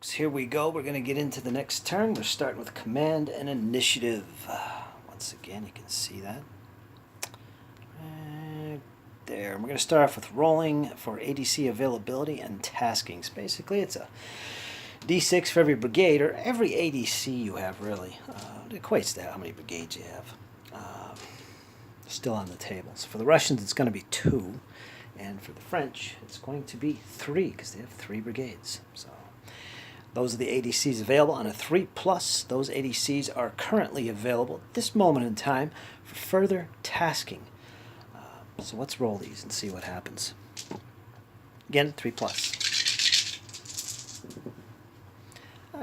So here we go. We're going to get into the next turn. We're starting with command and initiative. Once again, you can see that. Right there. We're going to start off with rolling for ADC availability and taskings. Basically, it's a D6 for every brigade, or every ADC you have, really. It equates to how many brigades you have. Still on the table. So for the Russians, it's going to be 2. And for the French, it's going to be 3, because they have 3 brigades. So those are the ADCs available on a 3+. Those ADCs are currently available at this moment in time for further tasking. So let's roll these and see what happens. Again, 3+.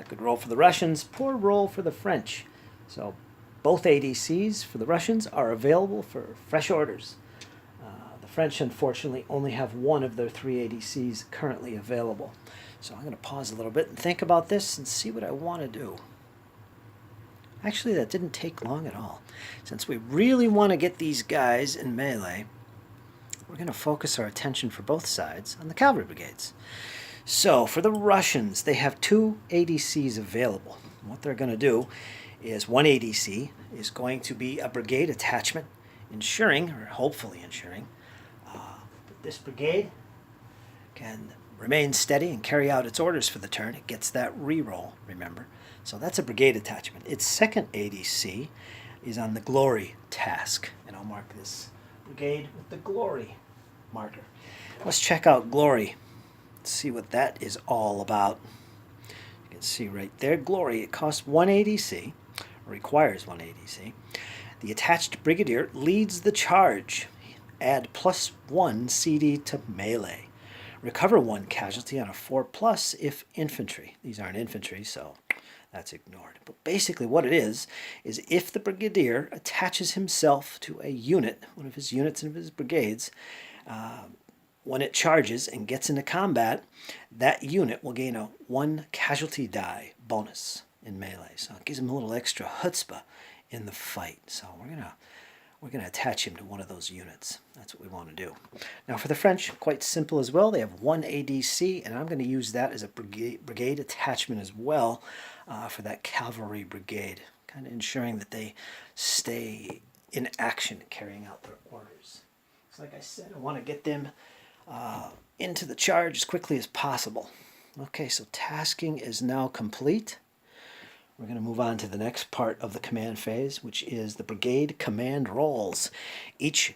Good roll for the Russians, poor roll for the French. So both ADCs for the Russians are available for fresh orders. The French, unfortunately, only have one of their 3 ADCs currently available. So I'm going to pause a little bit and think about this and see what I want to do. Actually, that didn't take long at all. Since we really want to get these guys in melee, we're going to focus our attention for both sides on the cavalry brigades. So for the Russians, they have 2 ADCs available. What they're going to do is one ADC is going to be a brigade attachment, ensuring, or hopefully ensuring, that this brigade can remain steady and carry out its orders for the turn. It gets that reroll, remember. So that's a brigade attachment. Its second ADC is on the glory task. And I'll mark this brigade with the glory marker. Let's check out glory. Let's see what that is all about. You can see right there, glory. It costs 1 ADC, or requires 1 ADC. The attached brigadier leads the charge. Add +1 CD to melee. Recover 1 casualty on a 4+ if infantry. These aren't infantry, so that's ignored. But basically what it is if the brigadier attaches himself to a unit, one of his units of his brigades, when it charges and gets into combat, that unit will gain a 1 casualty die bonus in melee. So it gives him a little extra chutzpah in the fight. So we're gonna attach him to one of those units. That's what we want to do. Now for the French, quite simple as well. They have 1 ADC, and I'm going to use that as a brigade attachment as well for that cavalry brigade, kind of ensuring that they stay in action carrying out their orders. So like I said, I want to get them into the charge as quickly as possible. Okay, so tasking is now complete. We're going to move on to the next part of the command phase, which is the brigade command rolls. Each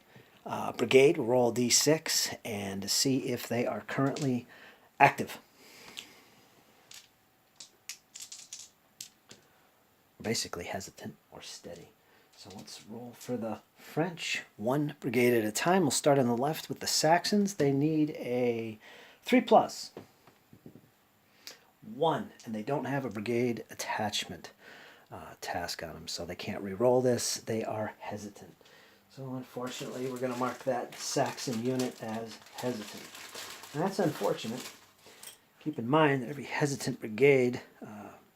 brigade will roll D6 and see if they are currently active. Basically hesitant or steady. So let's roll for the French. 1 brigade at a time. We'll start on the left with the Saxons. They need a 3+. 1, and they don't have a brigade attachment task on them, so they can't re-roll this. They are hesitant. So unfortunately, we're going to mark that Saxon unit as hesitant. And that's unfortunate. Keep in mind that every hesitant brigade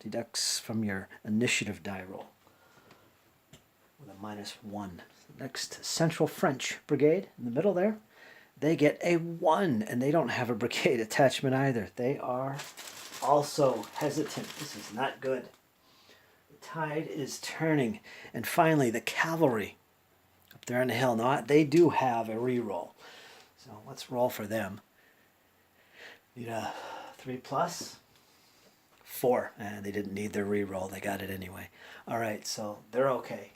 deducts from your initiative die roll with a -1. Next, Central French Brigade in the middle there. They get a 1, and they don't have a brigade attachment either. They are also hesitant. This is not good. The tide is turning. And finally, the cavalry up there on the hill. Now, they do have a reroll. So let's roll for them. Need a 3+. 4. And they didn't need their reroll. They got it anyway. All right, so they're okay.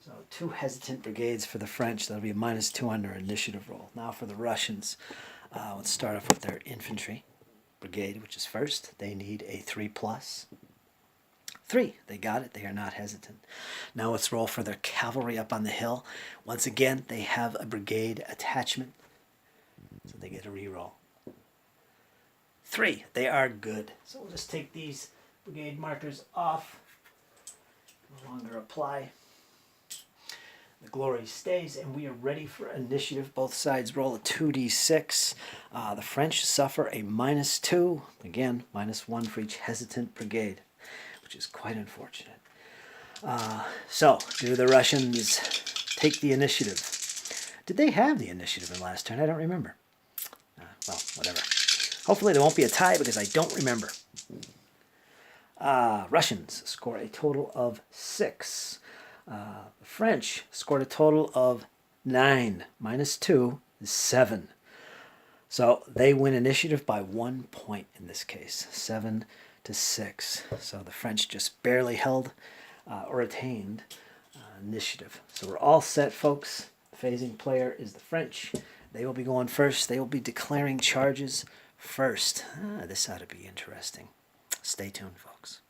So 2 hesitant brigades for the French. That'll be a -2 on their initiative roll. Now for the Russians, let's start off with their infantry brigade, which is first. They need a 3+. 3. They got it. They are not hesitant. Now let's roll for their cavalry up on the hill. Once again, they have a brigade attachment, so they get a reroll. 3. They are good. So we'll just take these brigade markers off. No longer apply. The glory stays, and we are ready for initiative. Both sides roll a 2d6. The French suffer a -2. Again, -1 for each hesitant brigade, which is quite unfortunate. So, do the Russians take the initiative? Did they have the initiative in last turn? I don't remember. Well, whatever. Hopefully there won't be a tie because I don't remember. Russians score a total of 6. The French scored a total of 9. -2 is 7. So they win initiative by 1 point in this case, 7-6. So the French just barely held or attained initiative. So we're all set, folks. The phasing player is the French. They will be going first. They will be declaring charges first. This ought to be interesting. Stay tuned, folks.